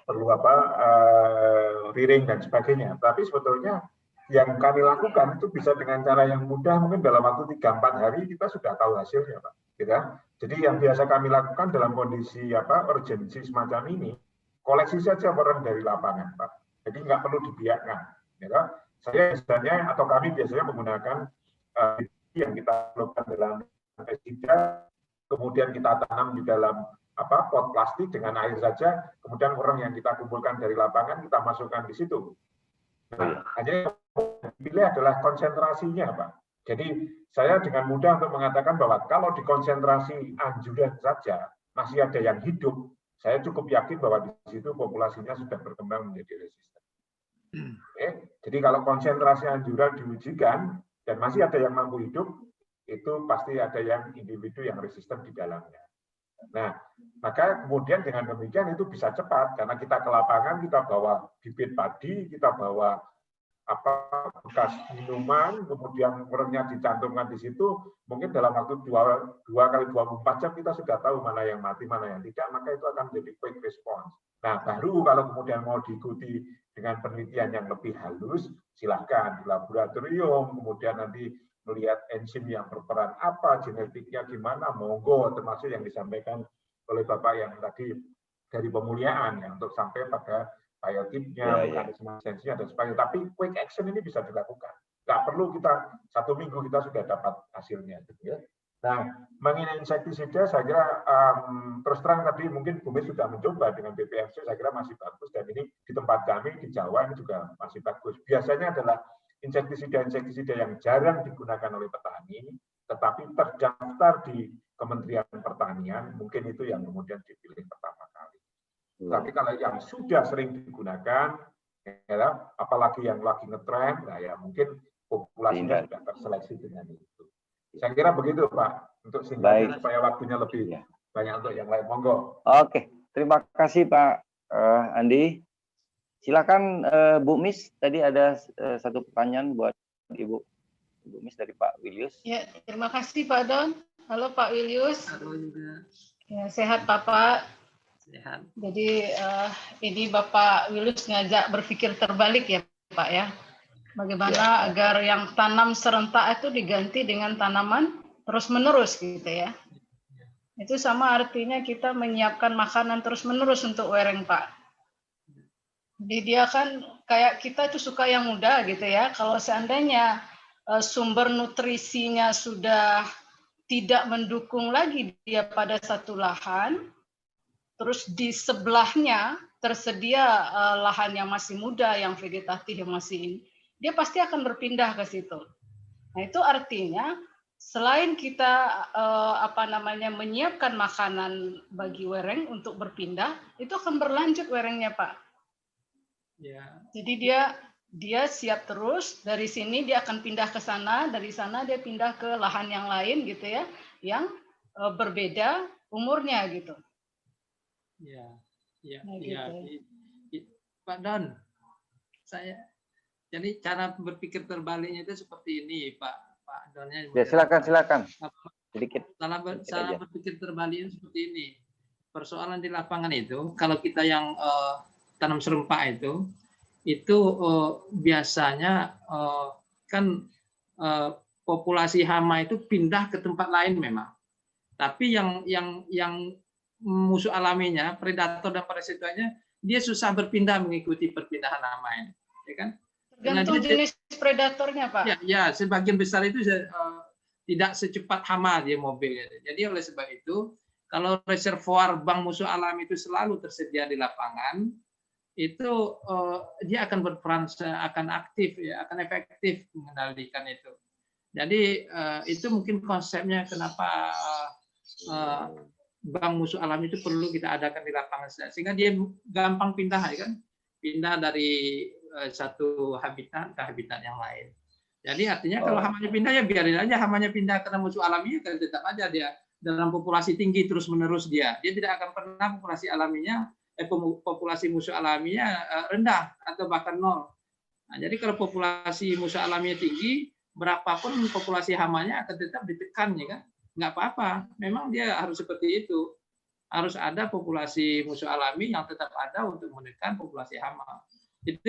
perlu rearing dan sebagainya. Tapi sebetulnya yang kami lakukan itu bisa dengan cara yang mudah, mungkin dalam waktu 3-4 hari kita sudah tahu hasilnya, Pak. Gitu. Jadi yang biasa kami lakukan dalam kondisi urgensi semacam ini, koleksi saja orang dari lapangan, Pak. Jadi nggak perlu dibiarkan. Gitu. Saya biasanya atau kami biasanya menggunakan yang kita lakukan dalam pestisida, kemudian kita tanam di dalam pot plastik dengan air saja, kemudian orang yang kita kumpulkan dari lapangan kita masukkan di situ. Nah, hanya yang dipilih adalah konsentrasinya, Pak. Jadi saya dengan mudah untuk mengatakan bahwa kalau di konsentrasi anjuran saja masih ada yang hidup, saya cukup yakin bahwa di situ populasinya sudah berkembang menjadi resisten. Oke? Jadi kalau konsentrasi anjuran diujikan dan masih ada yang mampu hidup, itu pasti ada yang individu yang resisten di dalamnya. Nah, maka kemudian dengan demikian itu bisa cepat karena kita ke lapangan, kita bawa bibit padi, kita bawa bekas minuman, kemudian orangnya dicantumkan di situ, mungkin dalam waktu 2 kali 24 jam kita sudah tahu mana yang mati, mana yang tidak, maka itu akan menjadi quick response. Nah, baru kalau kemudian mau diikuti dengan penelitian yang lebih halus, silahkan di laboratorium, kemudian nanti melihat enzim yang berperan apa, genetiknya gimana, monggo, termasuk yang disampaikan oleh Bapak yang tadi dari pemuliaan, ya, untuk sampai pada biotipnya, mekanisme esensinya, dan sebagainya. Tapi quick action ini bisa dilakukan. Nggak perlu kita 1 minggu kita sudah dapat hasilnya. Gitu ya. Nah, mengenai insektisida, saya kira terus terang tadi mungkin Bumi sudah mencoba dengan BPFC, saya kira masih bagus. Dan ini di tempat kami, di Jawa ini juga masih bagus. Biasanya adalah insektisida-insektisida yang jarang digunakan oleh petani, tetapi terdaftar di Kementerian Pertanian, mungkin itu yang kemudian dipilih pertama kali. Tapi kalau yang sudah sering digunakan, ya, apalagi yang lagi ngetren, nah ya mungkin populasinya sudah terseleksi dengan itu. Saya kira begitu, Pak, untuk singkatnya supaya waktunya lebih banyak untuk yang lain. Monggo. Oke, terima kasih Pak Andi. Silakan Bu Miss, tadi ada satu pertanyaan buat Ibu Miss dari Pak Wilius. Ya, terima kasih Pak Don. Halo Pak Wilius. Halo juga. Ya, sehat Bapak. Sehat. Jadi ini Bapak Wilius ngajak berpikir terbalik ya Pak ya. Bagaimana agar yang tanam serentak itu diganti dengan tanaman terus-menerus gitu ya. Itu sama artinya kita menyiapkan makanan terus-menerus untuk wereng Pak. Jadi dia kan kayak kita itu suka yang mudah gitu ya. Kalau seandainya sumber nutrisinya sudah tidak mendukung lagi dia pada satu lahan, terus di sebelahnya tersedia lahan yang masih muda, yang vegetatif, yang masih ini, dia pasti akan berpindah ke situ. Nah itu artinya selain kita menyiapkan makanan bagi wereng untuk berpindah, itu akan berlanjut werengnya Pak. Ya. Jadi dia siap terus, dari sini dia akan pindah ke sana, dari sana dia pindah ke lahan yang lain gitu ya, yang berbeda umurnya gitu. Ya, ya, Nah, ya. gitu. Pak Don, jadi cara berpikir terbaliknya itu seperti ini, Pak Donnya. Ya, silakan. Sedikit. Cara berpikir terbaliknya seperti ini. Persoalan di lapangan itu, kalau kita yang tanam serempak itu biasanya kan populasi hama itu pindah ke tempat lain memang. Tapi yang musuh alaminya, predator dan parasitonya, dia susah berpindah mengikuti perpindahan hama ini, ya kan? Tergantung jenis predatornya, Pak. Ya, sebagian besar itu tidak secepat hama dia mobil. Jadi oleh sebab itu, kalau reservoir bank musuh alami itu selalu tersedia di lapangan, itu dia akan berperan, akan aktif, ya, akan efektif mengendalikan itu. Jadi itu mungkin konsepnya kenapa bank musuh alami itu perlu kita adakan di lapangan, sehingga dia gampang pindah, ya kan? Pindah dari satu habitat ke habitat yang lain. Jadi artinya kalau hamanya pindah, ya biarin aja hamanya pindah, karena musuh alaminya kan tetap aja dia dalam populasi tinggi terus-menerus dia tidak akan pernah populasi musuh alaminya rendah atau bahkan nol. Nah, jadi kalau populasi musuh alaminya tinggi, berapapun populasi hamanya akan tetap ditekan, ya kan? Nggak apa-apa, memang dia harus seperti itu. harus ada populasi musuh alami yang tetap ada untuk menekan populasi hama. Itu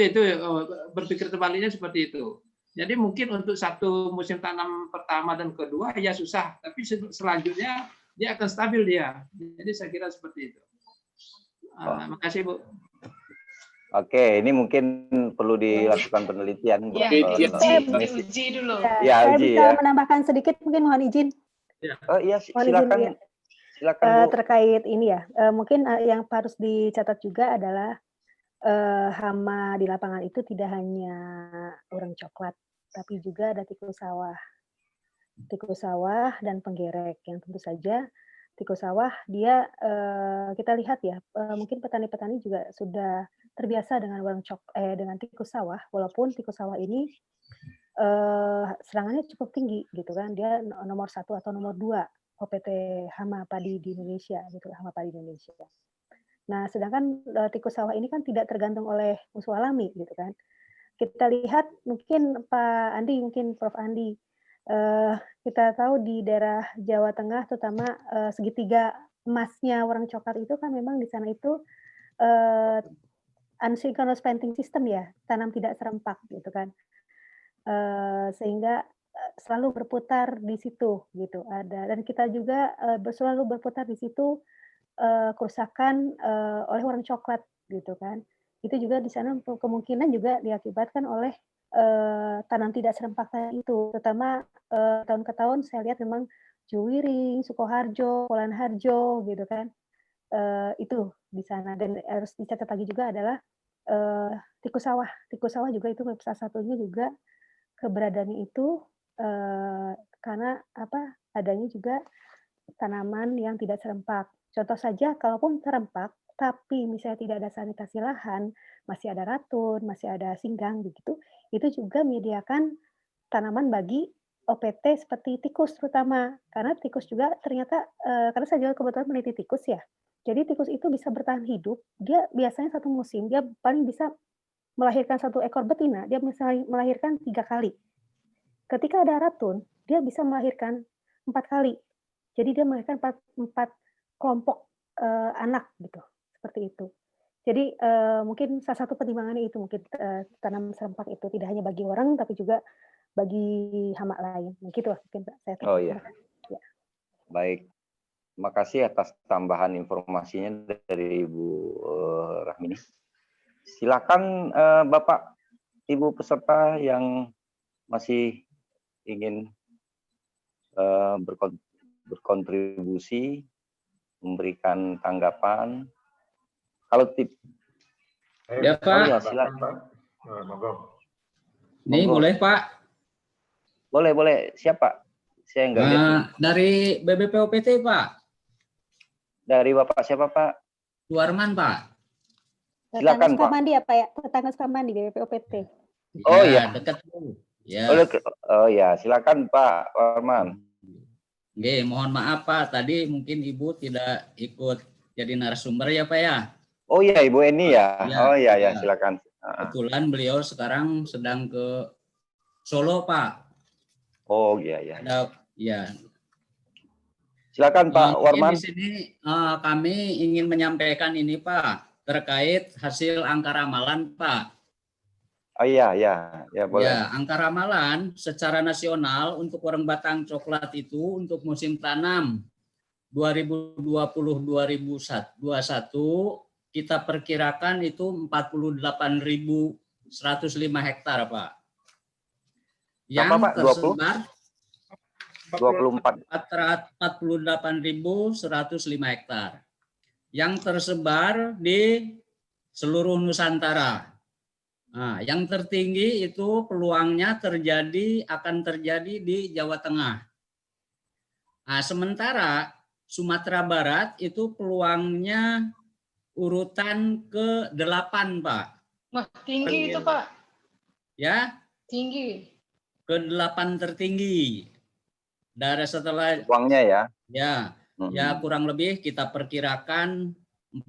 berpikir terbaliknya seperti itu. Jadi mungkin untuk satu musim tanam pertama dan kedua ya susah, tapi selanjutnya dia akan stabil dia. Jadi saya kira seperti itu. Makasih Bu. Oke, ini mungkin perlu dilakukan penelitian. Ya, diuji dulu. Ya, saya uji bisa ya. menambahkan sedikit, mungkin mohon izin. Oh iya, Mohon izin, silakan. ya. Silakan Bu. Terkait ini ya, mungkin yang harus dicatat juga adalah hama di lapangan itu tidak hanya orang coklat, tapi juga ada tikus sawah dan penggerek, yang tentu saja tikus sawah dia kita lihat ya, mungkin petani-petani juga sudah terbiasa dengan dengan tikus sawah, walaupun tikus sawah ini serangannya cukup tinggi gitu kan, dia nomor 1 atau nomor 2 OPT hama padi di Indonesia gitu, hama padi di Indonesia. Nah, sedangkan tikus sawah ini kan tidak tergantung oleh musuh alami gitu kan. Kita lihat mungkin Pak Andi, mungkin Prof Andi, kita tahu di daerah Jawa Tengah terutama segitiga emasnya warang coklat itu kan memang di sana itu unsynchronous planting system ya, tanam tidak serempak gitu kan. Sehingga selalu berputar di situ gitu ada, dan kita juga selalu berputar di situ kerusakan oleh warang coklat gitu kan. Itu juga di sana kemungkinan juga diakibatkan oleh tanam tidak serempak tadi itu, terutama tahun ke tahun saya lihat memang Juwiring, Sukoharjo, Polanharjo gitu kan. Itu di sana, dan harus dicatat lagi juga adalah tikus sawah. Tikus sawah juga itu salah satunya juga keberadaannya itu karena adanya juga tanaman yang tidak serempak. Contoh saja, kalaupun serempak, tapi misalnya tidak ada sanitasi lahan, masih ada ratun, masih ada singgang begitu, itu juga menyediakan tanaman bagi OPT seperti tikus terutama. Karena tikus juga ternyata, karena saya juga kebetulan meneliti tikus ya, jadi tikus itu bisa bertahan hidup, dia biasanya satu musim, dia paling bisa melahirkan 1 ekor betina, dia misalnya melahirkan 3 kali. Ketika ada ratun, dia bisa melahirkan 4 kali. Jadi dia melahirkan 4 kelompok anak gitu, seperti itu. Jadi mungkin salah satu pertimbangannya itu mungkin tanam serempak itu tidak hanya bagi orang tapi juga bagi hama lain. Begitu mungkin saya. Oh iya. Ya. Baik. Terima kasih atas tambahan informasinya dari Ibu Rahmini. Silakan Bapak, Ibu peserta yang masih ingin berkontribusi, memberikan tanggapan. Kalau tip, ya Pak. Oh, ya, silakan. Ini boleh Pak? Boleh. Siapa? Saya enggak lihat. Dari BBPOPT Pak. Dari Bapak siapa Pak? Suarman Pak. Silakan Pak. Sukamandi ya Pak ya, tetangga Sukamandi BBPOPT. Oh iya, dekat Bu. Ya. Oh ya, silakan Pak Warman. Oke, mohon maaf Pak, tadi mungkin Ibu tidak ikut jadi narasumber ya Pak ya. Oh iya, Ibu Eni ya. Oh iya, silakan. Kebetulan beliau sekarang sedang ke Solo Pak. Oh iya. Ya. Silakan Pak Warman. Di sini kami ingin menyampaikan ini Pak terkait hasil angka ramalan Pak. Oh iya boleh. Ya, angka ramalan secara nasional untuk warung batang coklat itu untuk musim tanam 2020-2021 kita perkirakan itu 48.105 hektar Pak. Yang tersebar 48.105 hektar. Yang tersebar di seluruh Nusantara. Nah, yang tertinggi itu peluangnya akan terjadi di Jawa Tengah. Nah, sementara Sumatera Barat itu peluangnya urutan ke-8, Pak. Wah, tinggi itu, Pak. Ya? Tinggi. Ke-8 tertinggi. Dari setelah peluangnya ya. Ya kurang lebih kita perkirakan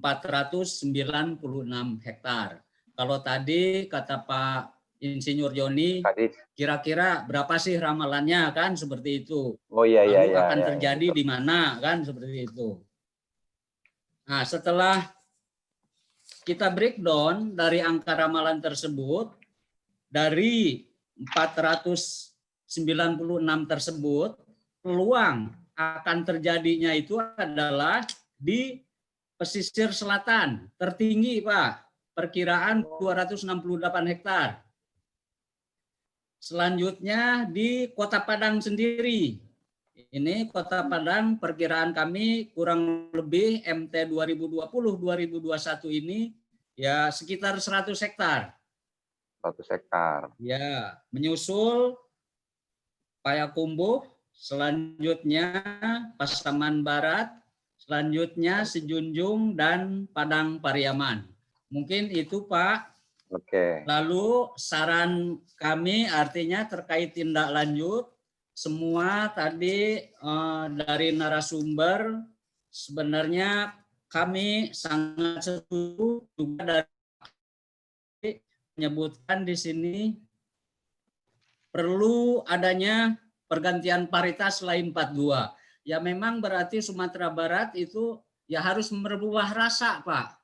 496 hektar. Kalau tadi kata Pak Insinyur Joni, kira-kira berapa sih ramalannya kan seperti itu. Oh iya. Lalu akan terjadi di mana kan seperti itu. Nah, setelah kita breakdown dari angka ramalan tersebut, dari 496 tersebut, peluang akan terjadinya itu adalah di pesisir selatan, tertinggi Pak, perkiraan 268 hektar. Selanjutnya di Kota Padang sendiri. Ini Kota Padang perkiraan kami kurang lebih MT 2020-2021 ini ya sekitar 100 hektar. 100 hektar. Ya, menyusul Payakumbuh, selanjutnya Pasaman Barat, selanjutnya Sejunjung dan Padang Pariaman. Mungkin itu Pak. Oke. Lalu saran kami artinya terkait tindak lanjut, semua tadi dari narasumber sebenarnya kami sangat setuju juga dari menyebutkan di sini perlu adanya pergantian paritas selain 42. Ya memang berarti Sumatera Barat itu ya harus merubah rasa Pak.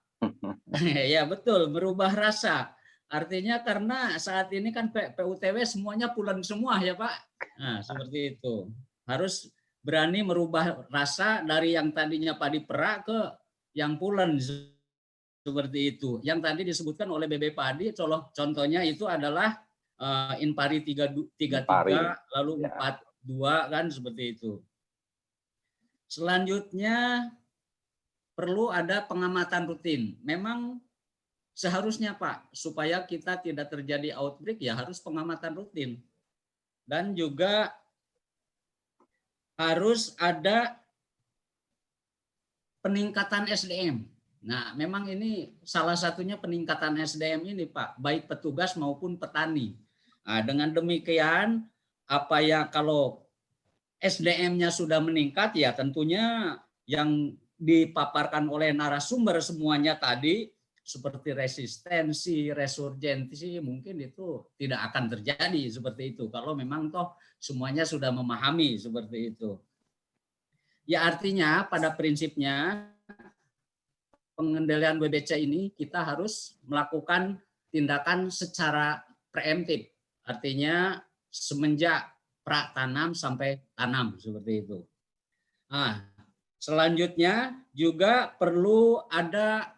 Ya betul, merubah rasa. Artinya karena saat ini kan PUTW semuanya pulen semua ya Pak. Nah, seperti itu. Harus berani merubah rasa dari yang tadinya padi perak ke yang pulen seperti itu. Yang tadi disebutkan oleh BB Padi, contohnya itu adalah Inpari 33, lalu 42 kan seperti itu. Selanjutnya perlu ada pengamatan rutin. Memang seharusnya Pak, supaya kita tidak terjadi outbreak ya harus pengamatan rutin. Dan juga harus ada peningkatan SDM. Nah, memang ini salah satunya peningkatan SDM ini Pak, baik petugas maupun petani. Nah, dengan demikian, apa ya kalau SDM-nya sudah meningkat ya tentunya yang dipaparkan oleh narasumber semuanya tadi seperti resistensi, resurgensi mungkin itu tidak akan terjadi seperti itu kalau memang toh semuanya sudah memahami seperti itu. Ya artinya pada prinsipnya pengendalian WBC ini kita harus melakukan tindakan secara preemptif. Artinya semenjak pra tanam sampai tanam seperti itu. Nah, selanjutnya juga perlu ada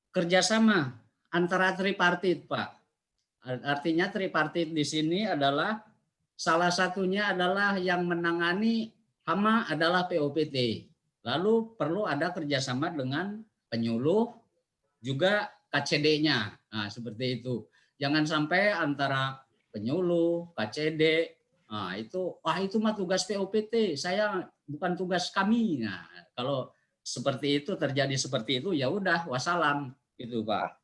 kerjasama antara tripartit, Pak. Artinya tripartit di sini adalah salah satunya adalah yang menangani hama adalah POPT. Lalu perlu ada kerjasama dengan penyuluh juga KCD-nya. Nah, seperti itu. Jangan sampai antara penyuluh, KCD, nah itu mah tugas POPT, saya bukan tugas kami. Nah, kalau seperti itu terjadi seperti itu ya udah wassalam gitu Pak.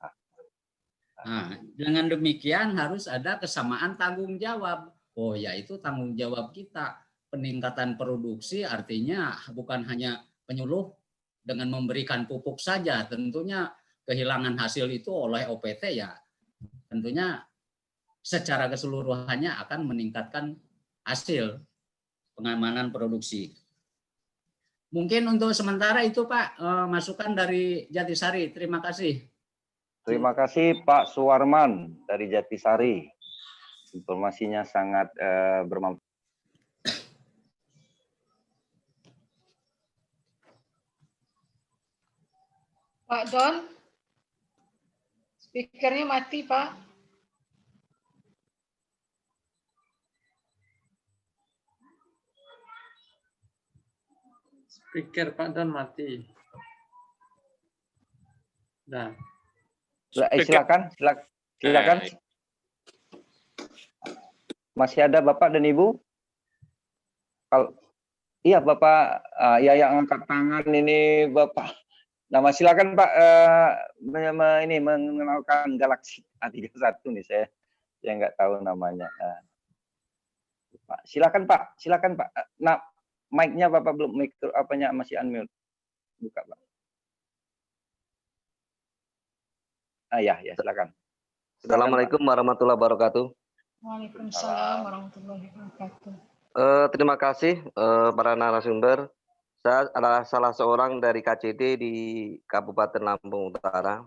Nah, dengan demikian harus ada kesamaan tanggung jawab. Oh ya itu tanggung jawab kita. Peningkatan produksi artinya bukan hanya penyuluh dengan memberikan pupuk saja, tentunya kehilangan hasil itu oleh OPT ya tentunya secara keseluruhannya akan meningkatkan hasil pengamanan produksi. Mungkin untuk sementara itu Pak, masukan dari Jatisari. Terima kasih. Terima kasih Pak Suwarman dari Jatisari. Informasinya sangat bermanfaat. Pak Don, speakernya mati Pak. Speaker Pak Don mati. Nah. Silakan. Masih ada Bapak dan Ibu? Kalau iya Bapak, ya yang angkat tangan ini Bapak. Nah, silakan Pak ini mengenalkan Galaxy A31 nih saya nggak tahu namanya. Pak, silakan Pak. Nah, mic-nya Bapak belum apanya masih unmute. Buka Pak. Ya silakan. Assalamualaikum warahmatullahi wabarakatuh. Waalaikumsalam warahmatullahi wabarakatuh. Terima kasih para narasumber. Saya adalah salah seorang dari KCD di Kabupaten Lampung Utara.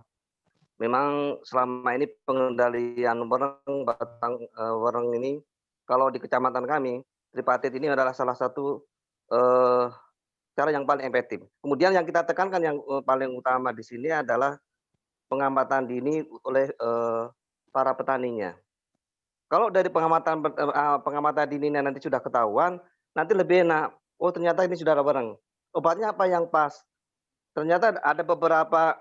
Memang selama ini pengendalian wereng ini, kalau di kecamatan kami, tripartit ini adalah salah satu cara yang paling efektif. Kemudian yang kita tekankan yang paling utama di sini adalah pengamatan dini oleh para petaninya. Kalau dari pengamatan dininya nanti sudah ketahuan, nanti lebih enak. Oh ternyata ini sudah ada wereng. Obatnya apa yang pas? Ternyata ada beberapa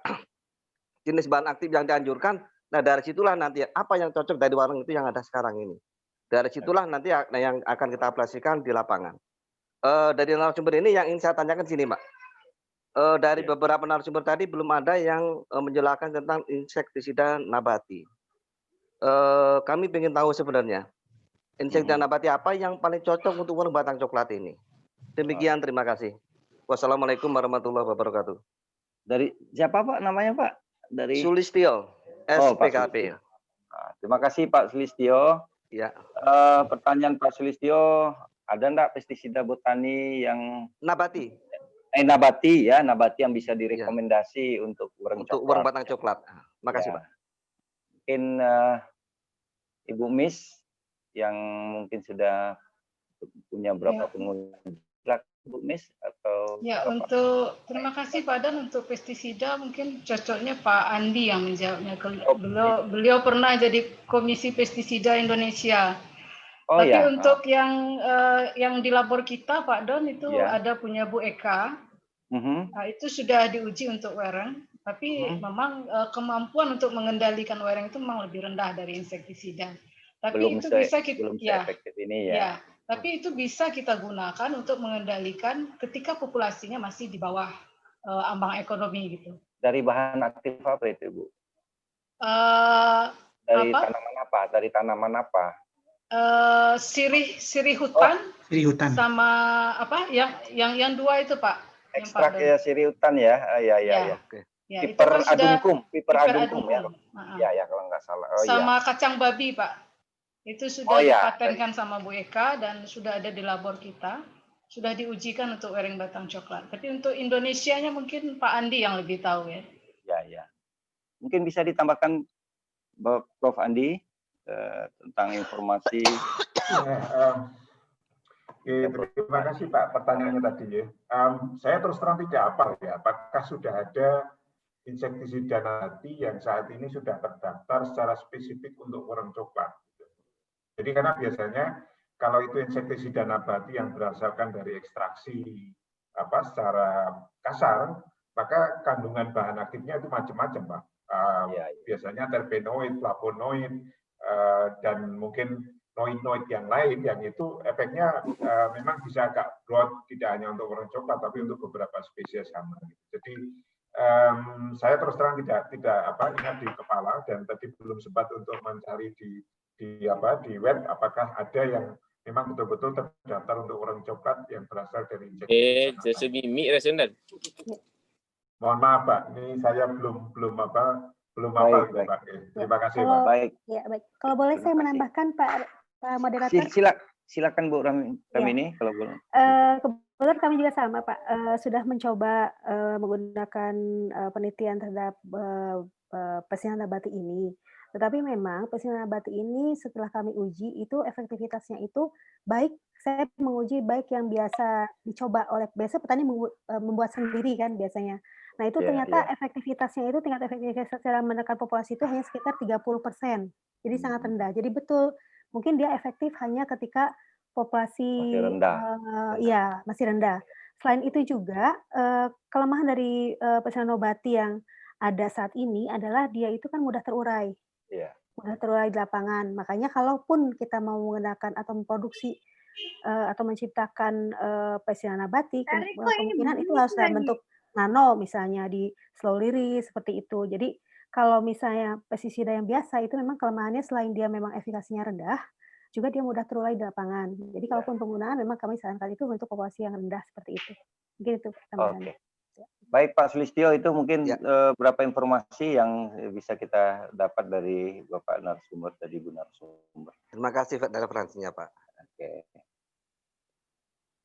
jenis bahan aktif yang dianjurkan. Nah dari situlah nanti apa yang cocok dari wereng itu yang ada sekarang ini. Dari situlah nanti yang akan kita aplikasikan di lapangan. Dari narasumber ini yang ingin saya tanyakan sini, Mbak. Dari beberapa narasumber tadi belum ada yang menjelaskan tentang insektisida nabati. Kami ingin tahu sebenarnya insektisida nabati apa yang paling cocok untuk wereng batang coklat ini. Demikian, terima kasih. Wassalamualaikum warahmatullahi wabarakatuh. Dari siapa Pak namanya Pak? Dari Sulistyo, Pak SPKP. Sulistyo. Nah, terima kasih Pak Sulistyo. Ya. Pertanyaan Pak Sulistyo, ada enggak pestisida botani yang nabati? Nabati ya, nabati yang bisa direkomendasi untuk wereng coklat. Untuk wereng batang coklat. Makasih Pak. Mungkin Ibu Miss yang mungkin sudah punya berapa pengunjung, Bu Miss atau ya apa? untuk terima kasih Pak Dan, untuk pestisida mungkin cocoknya Pak Andi yang menjawabnya. Beliau pernah jadi Komisi Pestisida Indonesia. Tapi untuk yang di labor kita Pak Don itu ada punya Bu Eka. Nah, itu sudah diuji untuk wereng, tapi memang kemampuan untuk mengendalikan wereng itu memang lebih rendah dari insektisida. Tapi itu bisa kita efektif ini ya. Tapi itu bisa kita gunakan untuk mengendalikan ketika populasinya masih di bawah ambang ekonomi gitu. Dari bahan aktif apa itu, Bu? Tanaman apa? Dari tanaman apa? Sirih hutan. Sirih hutan. Sama apa? Yang dua itu, Pak. Ekstrak ya sirih hutan ya. Ya. Piper adunkum ya. Ya kalau nggak salah. Sama kacang babi, Pak. Itu sudah dipatenkan sama Bu Eka dan sudah ada di labor kita. Sudah diujikan untuk wereng batang coklat. Tapi untuk Indonesianya mungkin Pak Andi yang lebih tahu ya. Ya. Mungkin bisa ditambahkan Prof. Andi tentang informasi. Terima kasih Pak pertanyaannya tadi ya. Saya terus terang tidak apa ya. Apakah sudah ada insektisida nabati yang saat ini sudah terdaftar secara spesifik untuk wereng coklat? Jadi karena biasanya kalau itu insektisida nabati yang berdasarkan dari ekstraksi secara kasar, maka kandungan bahan aktifnya itu macam-macam, Pak. Biasanya terpenoid, flavonoid, dan mungkin noid-noid yang lain, yang itu efeknya memang bisa agak broad, tidak hanya untuk wereng coklat, tapi untuk beberapa spesies sama. Jadi saya terus terang tidak ingat di kepala, dan tadi belum sempat untuk mencari di web apakah ada yang memang betul-betul terdaftar untuk wereng coklat yang berasal dari insektisida. Mohon maaf Pak, ini saya belum apa Pak. Terima kasih Pak. Baik. Ya, baik. Kalau boleh saya menambahkan Pak moderator. Silakan Bu Ramini kalau boleh. Kebetulan kami juga sama Pak, sudah mencoba menggunakan penelitian terhadap pestisida nabati ini. Tetapi memang pestisida nabati ini setelah kami uji itu efektivitasnya itu baik. Saya menguji baik yang biasa dicoba oleh petani membuat sendiri kan biasanya. Nah itu ternyata efektivitasnya itu tingkat efektivitas secara menekan populasi itu hanya sekitar 30%. Jadi sangat rendah. Jadi betul mungkin dia efektif hanya ketika populasi masih rendah. Selain itu juga kelemahan dari pestisida nabati yang ada saat ini adalah dia itu kan mudah terurai. Mudah terurai di lapangan. Makanya kalaupun kita mau menggunakan atau memproduksi atau menciptakan pestisida nabati, kemungkinan itu harus dalam bentuk nano misalnya di slow release seperti itu. Jadi kalau misalnya pestisida yang biasa itu memang kelemahannya selain dia memang efikasinya rendah, juga dia mudah terurai di lapangan. Jadi kalaupun penggunaan memang kami sarankan itu untuk populasi yang rendah seperti itu. Mungkin itu tambahannya. Baik Pak Sulistyo, itu mungkin beberapa informasi yang bisa kita dapat dari Bapak narasumber tadi, Bu narasumber. Terima kasih Pak referensinya Pak.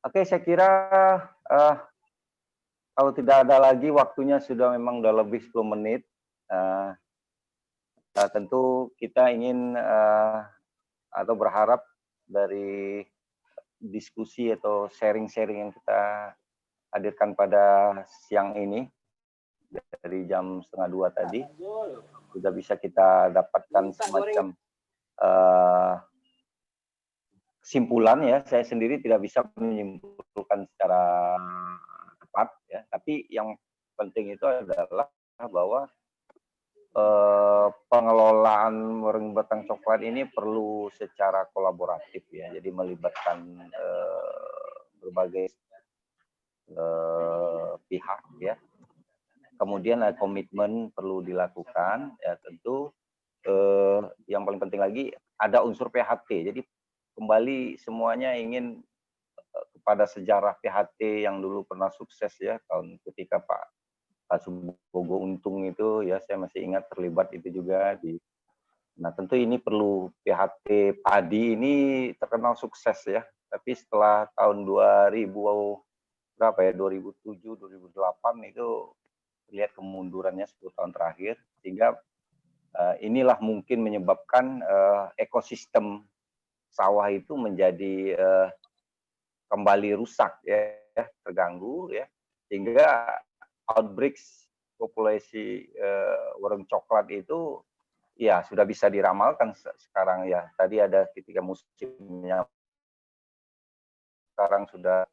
Oke, saya kira kalau tidak ada lagi, waktunya sudah memang udah lebih 10 menit. Tentu kita ingin atau berharap dari diskusi atau sharing-sharing yang kita hadirkan pada siang ini, dari jam 1:30 tadi, sudah bisa kita dapatkan semacam kesimpulan ya. Saya sendiri tidak bisa menyimpulkan secara tepat ya, tapi yang penting itu adalah bahwa pengelolaan Warung Batang Coklat ini perlu secara kolaboratif ya, jadi melibatkan berbagai pihak ya. Kemudian komitmen perlu dilakukan ya, tentu yang paling penting lagi ada unsur PHT. Jadi kembali semuanya ingin kepada sejarah PHT yang dulu pernah sukses ya, tahun ketika Pak Subogo Untung itu ya, saya masih ingat terlibat itu juga di. Nah, tentu ini perlu PHT padi ini terkenal sukses ya, tapi setelah tahun 2000 berapa ya, 2007 2008 itu lihat kemundurannya 10 tahun terakhir, sehingga inilah mungkin menyebabkan ekosistem sawah itu menjadi kembali rusak ya, terganggu ya, sehingga outbreaks populasi warung coklat itu ya sudah bisa diramalkan sekarang ya. Tadi ada ketika musimnya, sekarang sudah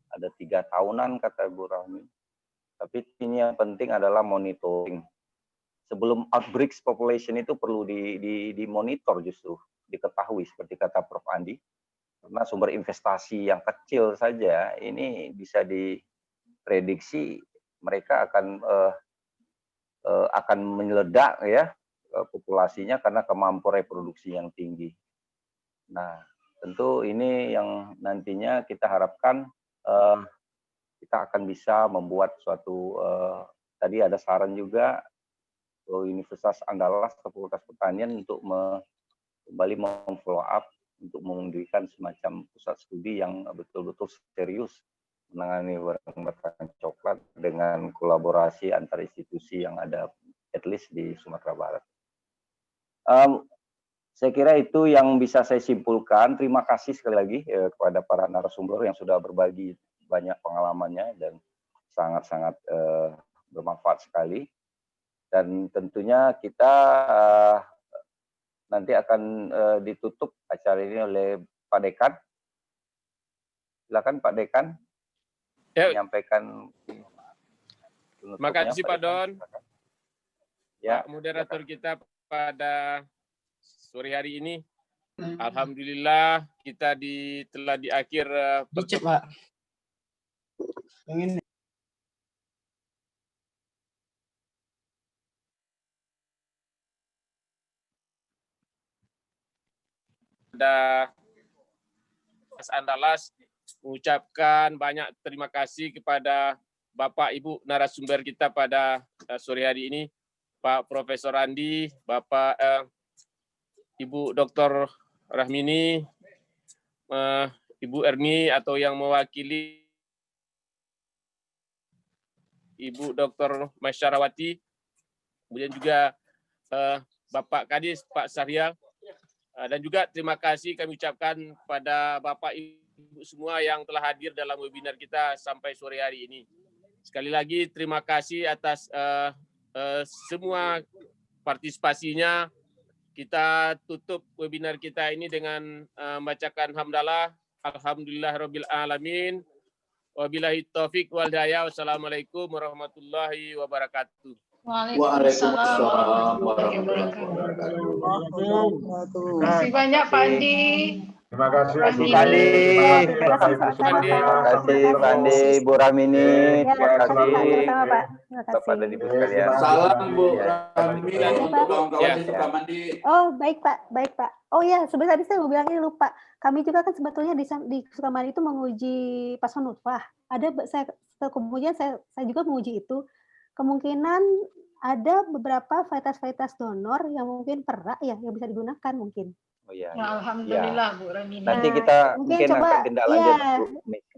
ada 3 tahunan kata Bu Rahmi. Tapi ini yang penting adalah monitoring. Sebelum outbreaks population itu perlu dimonitor, justru diketahui seperti kata Prof. Andi. Karena sumber investasi yang kecil saja ini bisa diprediksi mereka akan menyeledak ya populasinya karena kemampuan reproduksi yang tinggi. Nah, tentu ini yang nantinya kita harapkan kita akan bisa membuat suatu tadi ada saran juga Universitas Andalas Fakultas Pertanian untuk kembali memfollow up untuk mendirikan semacam pusat studi yang betul-betul serius menangani warung batang coklat dengan kolaborasi antar institusi yang ada at least di Sumatera Barat. Saya kira itu yang bisa saya simpulkan. Terima kasih sekali lagi kepada para narasumber yang sudah berbagi banyak pengalamannya dan sangat-sangat bermanfaat sekali. Dan tentunya kita nanti akan ditutup acara ini oleh Pak Dekan. Silakan Pak Dekan menyampaikan. Terima kasih Pak Don. Ya, Pak moderator kita pada sore hari ini. Alhamdulillah kita telah di akhir Pak. Yang ini. Pada Mas Andalas mengucapkan banyak terima kasih kepada Bapak Ibu narasumber kita pada sore hari ini, Pak Profesor Andi, Bapak Ibu Dr. Rahmini, Ibu Erni atau yang mewakili Ibu Dr. Masyarawati, kemudian juga Bapak Kadis, Pak Syahrial, dan juga terima kasih kami ucapkan pada Bapak Ibu semua yang telah hadir dalam webinar kita sampai sore hari ini. Sekali lagi terima kasih atas semua partisipasinya. Kita tutup webinar kita ini dengan membacakan hamdalah. Alhamdulillahirabbil alamin. Wabillahi taufik wal hidayah. Wassalamualaikum warahmatullahi wabarakatuh. Waalaikumsalam warahmatullahi wabarakatuh. Terima kasih banyak Pak Andi. Terima kasih Terima kasih Pak Andi, Bu Ramini, terima kasih Bapak dan Ibu sekalian. Salam Bu Ramini dan untuk kawan-kawan di Sukamandi. Oh baik Pak. Oh ya, sebenarnya tadi saya mau bilang ini lupa. Kami juga kan sebetulnya di Sukamandi itu menguji paslon nutfah. Kemudian saya juga menguji itu. Kemungkinan ada beberapa varietas donor yang mungkin perak ya, yang bisa digunakan mungkin. Oh iya. Ya, alhamdulillah Bu Ramini. Nanti kita mungkin coba, akan tindak lanjut.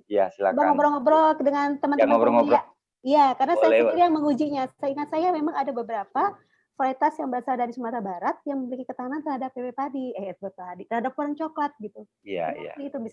Ya, silakan. Ngobrol-ngobrol dengan teman-teman. Ngobrol-ngobrol. Iya, karena saya Boleh, sendiri yang mengujinya. Seingat saya memang ada beberapa varietas yang berasal dari Sumatera Barat yang memiliki ketahanan terhadap terhadap warna coklat gitu. Iya, iya. Itu bisa